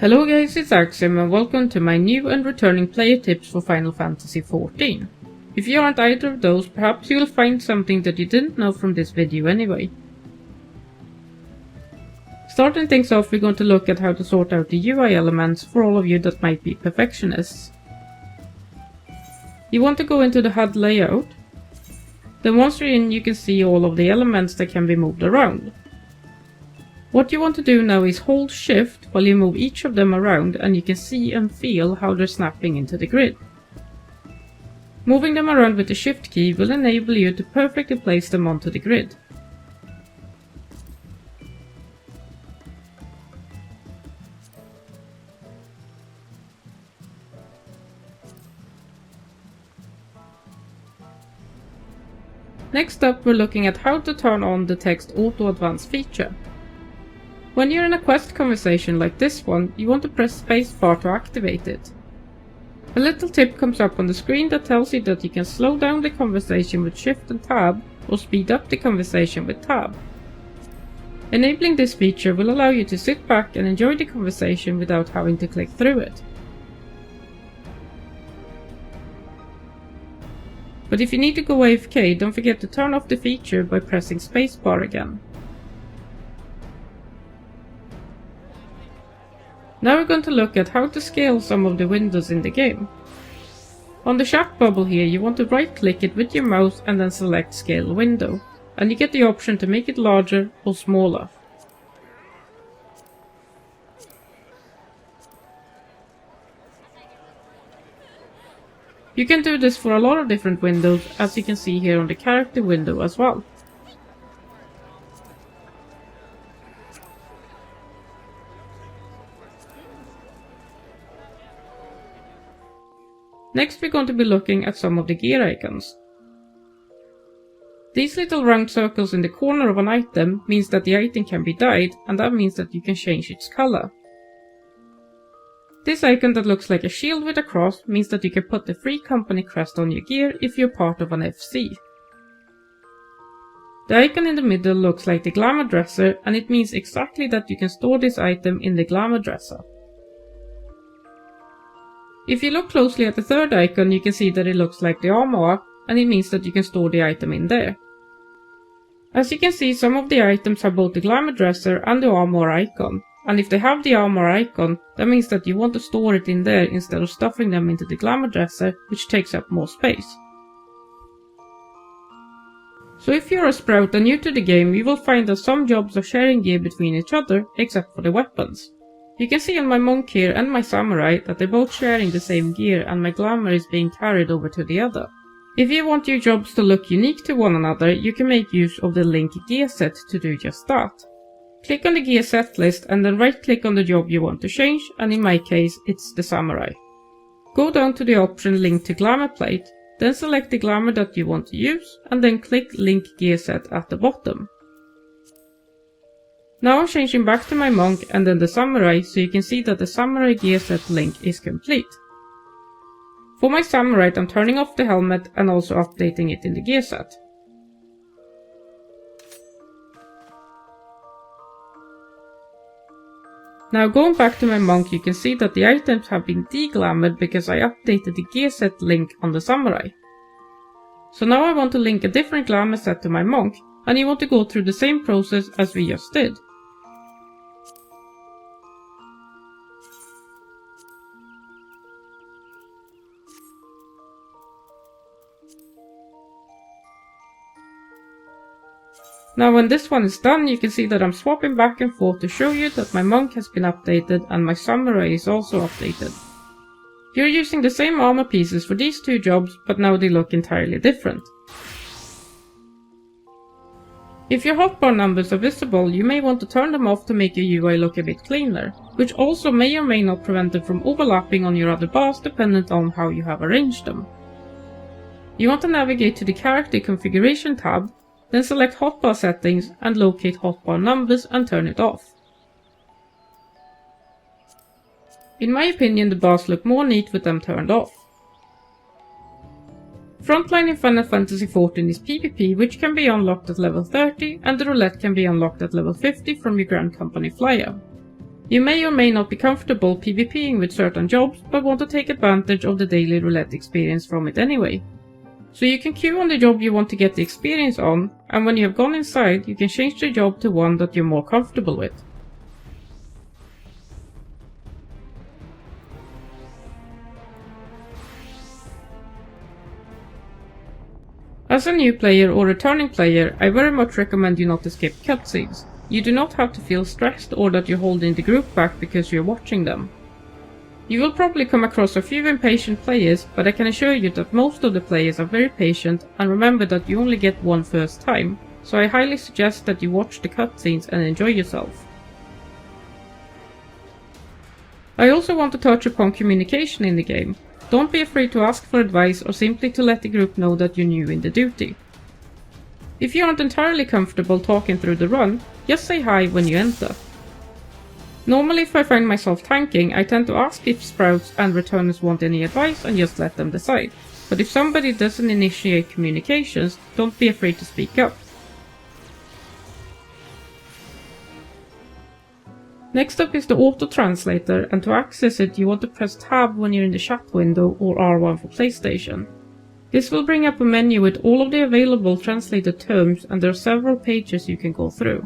Hello guys, it's XIV and welcome to my new and returning player tips for Final Fantasy XIV. If you aren't either of those, perhaps you'll find something that you didn't know from this video anyway. Starting things off, we're going to look at how to sort out the UI elements for all of you that might be perfectionists. You want to go into the HUD layout. Then once you're in, you can see all of the elements that can be moved around. What you want to do now is hold shift while you move each of them around, and you can see and feel how they're snapping into the grid. Moving them around with the shift key will enable you to perfectly place them onto the grid. Next up, we're looking at how to turn on the text auto-advance feature. When you're in a quest conversation like this one, you want to press spacebar to activate it. A little tip comes up on the screen that tells you that you can slow down the conversation with shift and tab, or speed up the conversation with tab. Enabling this feature will allow you to sit back and enjoy the conversation without having to click through it. But if you need to go AFK, don't forget to turn off the feature by pressing spacebar again. Now we're going to look at how to scale some of the windows in the game. On the chat bubble here, you want to right click it with your mouse and then select Scale Window, and you get the option to make it larger or smaller. You can do this for a lot of different windows, as you can see here on the character window as well. Next, we're going to be looking at some of the gear icons. These little round circles in the corner of an item means that the item can be dyed, and that means that you can change its color. This icon that looks like a shield with a cross means that you can put the free company crest on your gear if you're part of an FC. The icon in the middle looks like the glamour dresser, and it means exactly that you can store this item in the glamour dresser. If you look closely at the third icon, you can see that it looks like the armor, and it means that you can store the item in there. As you can see, some of the items have both the glamour dresser and the armor icon, and if they have the armor icon, that means that you want to store it in there instead of stuffing them into the glamour dresser, which takes up more space. So if you're a sprout and new to the game, you will find that some jobs are sharing gear between each other, except for the weapons. You can see on my monk here and my samurai that they're both sharing the same gear, and my glamour is being carried over to the other. If you want your jobs to look unique to one another, you can make use of the link gear set to do just that. Click on the gear set list and then right click on the job you want to change, and in my case it's the samurai. Go down to the option link to glamour plate, then select the glamour that you want to use, and then click link gear set at the bottom. Now I'm changing back to my monk and then the samurai, so you can see that the samurai gear set link is complete. For my samurai, I'm turning off the helmet and also updating it in the gear set. Now going back to my monk, you can see that the items have been deglamoured because I updated the gear set link on the samurai. So now I want to link a different glamour set to my monk, and you want to go through the same process as we just did. Now when this one is done, you can see that I'm swapping back and forth to show you that my monk has been updated and my samurai is also updated. You're using the same armor pieces for these two jobs, but now they look entirely different. If your Hobar numbers are visible, you may want to turn them off to make your UI look a bit cleaner, which also may or may not prevent them from overlapping on your other bars dependent on how you have arranged them. You want to navigate to the character configuration tab, then select hotbar settings and locate Hobar Numbers and turn it off. In my opinion, the bars look more neat with them turned off. Frontline in Final Fantasy XIV is PvP, which can be unlocked at level 30, and the roulette can be unlocked at level 50 from your Grand Company flyer. You may or may not be comfortable PvPing with certain jobs, but want to take advantage of the daily roulette experience from it anyway. So you can queue on the job you want to get the experience on, and when you have gone inside, you can change the job to one that you're more comfortable with. As a new player or returning player, I very much recommend you not to skip cutscenes. You do not have to feel stressed or that you're holding the group back because you're watching them. You will probably come across a few impatient players, but I can assure you that most of the players are very patient, and remember that you only get one first time, so I highly suggest that you watch the cutscenes and enjoy yourself. I also want to touch upon communication in the game. Don't be afraid to ask for advice or simply to let the group know that you're new in the duty. If you aren't entirely comfortable talking through the run, just say hi when you enter. Normally if I find myself tanking, I tend to ask if sprouts and returners want any advice and just let them decide. But if somebody doesn't initiate communications, don't be afraid to speak up. Next up is the Auto-translator, and to access it you want to press Tab when you're in the chat window or R1 for PlayStation. This will bring up a menu with all of the available translated terms, and there are several pages you can go through.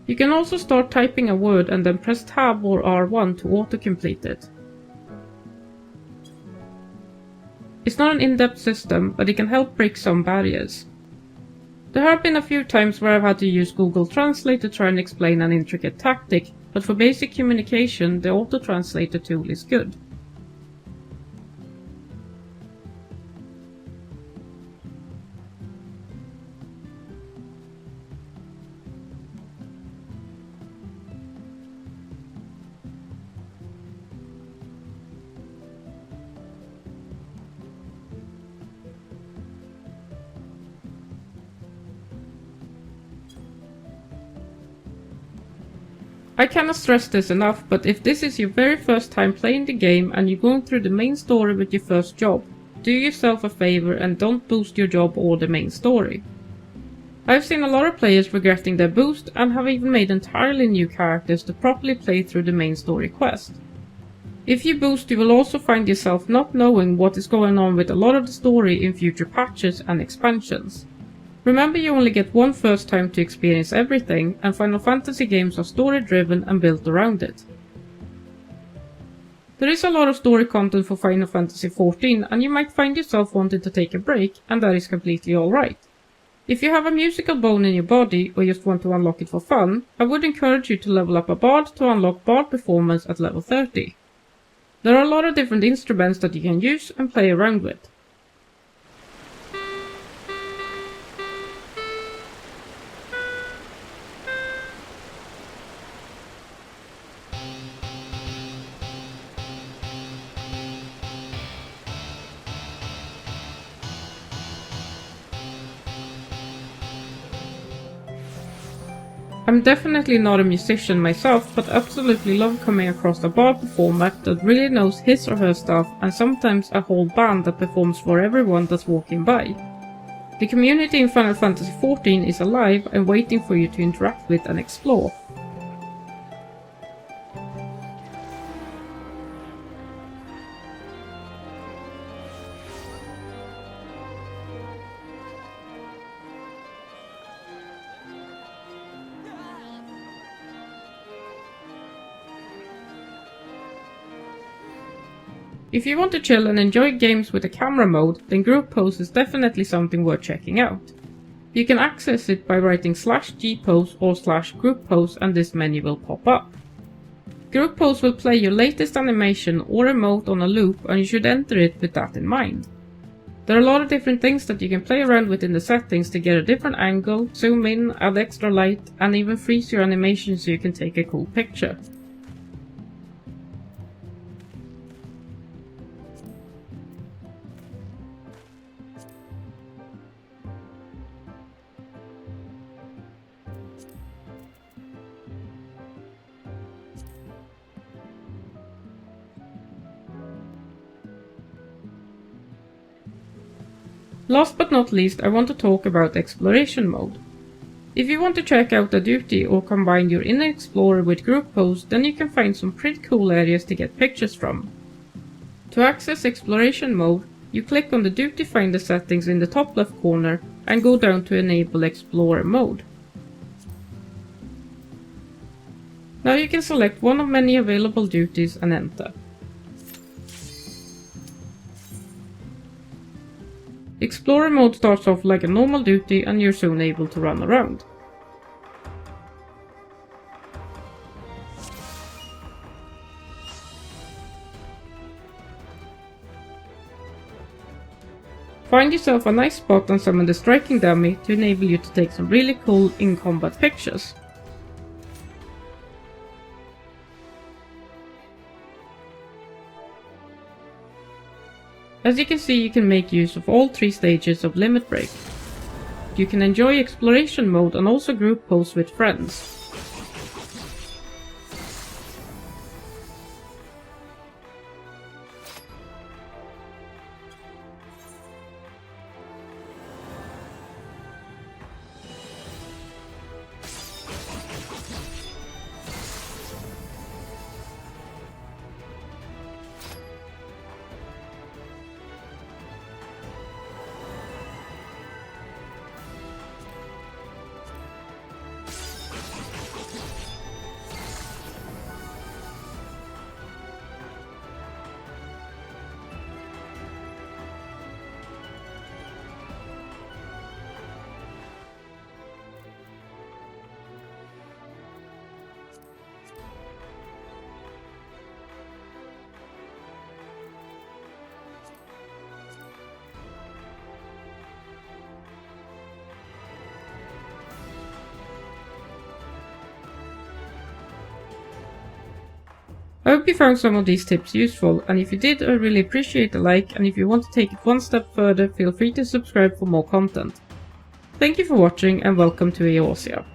You can also start typing a word and then press Tab or R1 to auto-complete it. It's not an in-depth system, but it can help break some barriers. There have been a few times where I've had to use Google Translate to try and explain an intricate tactic, but for basic communication the Auto-translator tool is good. I cannot stress this enough, but if this is your very first time playing the game and you're going through the main story with your first job, do yourself a favor and don't boost your job or the main story. I've seen a lot of players regretting their boost and have even made entirely new characters to properly play through the main story quest. If you boost, you will also find yourself not knowing what is going on with a lot of the story in future patches and expansions. Remember, you only get one first time to experience everything, and Final Fantasy games are story driven and built around it. There is a lot of story content for Final Fantasy XIV, and you might find yourself wanting to take a break, and that is completely alright. If you have a musical bone in your body or just want to unlock it for fun, I would encourage you to level up a bard to unlock bard performance at level 30. There are a lot of different instruments that you can use and play around with. I'm definitely not a musician myself, but absolutely love coming across a bard performer that really knows his or her stuff, and sometimes a whole band that performs for everyone that's walking by. The community in Final Fantasy XIV is alive and waiting for you to interact with and explore. If you want to chill and enjoy games with a camera mode, then group pose is definitely something worth checking out. You can access it by writing /gpose or /group pose and this menu will pop up. Group pose will play your latest animation or emote on a loop, and you should enter it with that in mind. There are a lot of different things that you can play around with in the settings to get a different angle, zoom in, add extra light, and even freeze your animation so you can take a cool picture. Last but not least, I want to talk about exploration mode. If you want to check out a duty or combine your inner explorer with group pose, then you can find some pretty cool areas to get pictures from. To access exploration mode, you click on the duty finder settings in the top left corner and go down to enable explorer mode. Now you can select one of many available duties and enter. Explorer mode starts off like a normal duty and you're soon able to run around. Find yourself a nice spot and summon the striking dummy to enable you to take some really cool in-combat pictures. As you can see, you can make use of all 3 stages of Limit Break. You can enjoy exploration mode and also group pose with friends. I hope you found some of these tips useful, and if you did, I really appreciate a like, and if you want to take it one step further, feel free to subscribe for more content. Thank you for watching and welcome to Eorzea.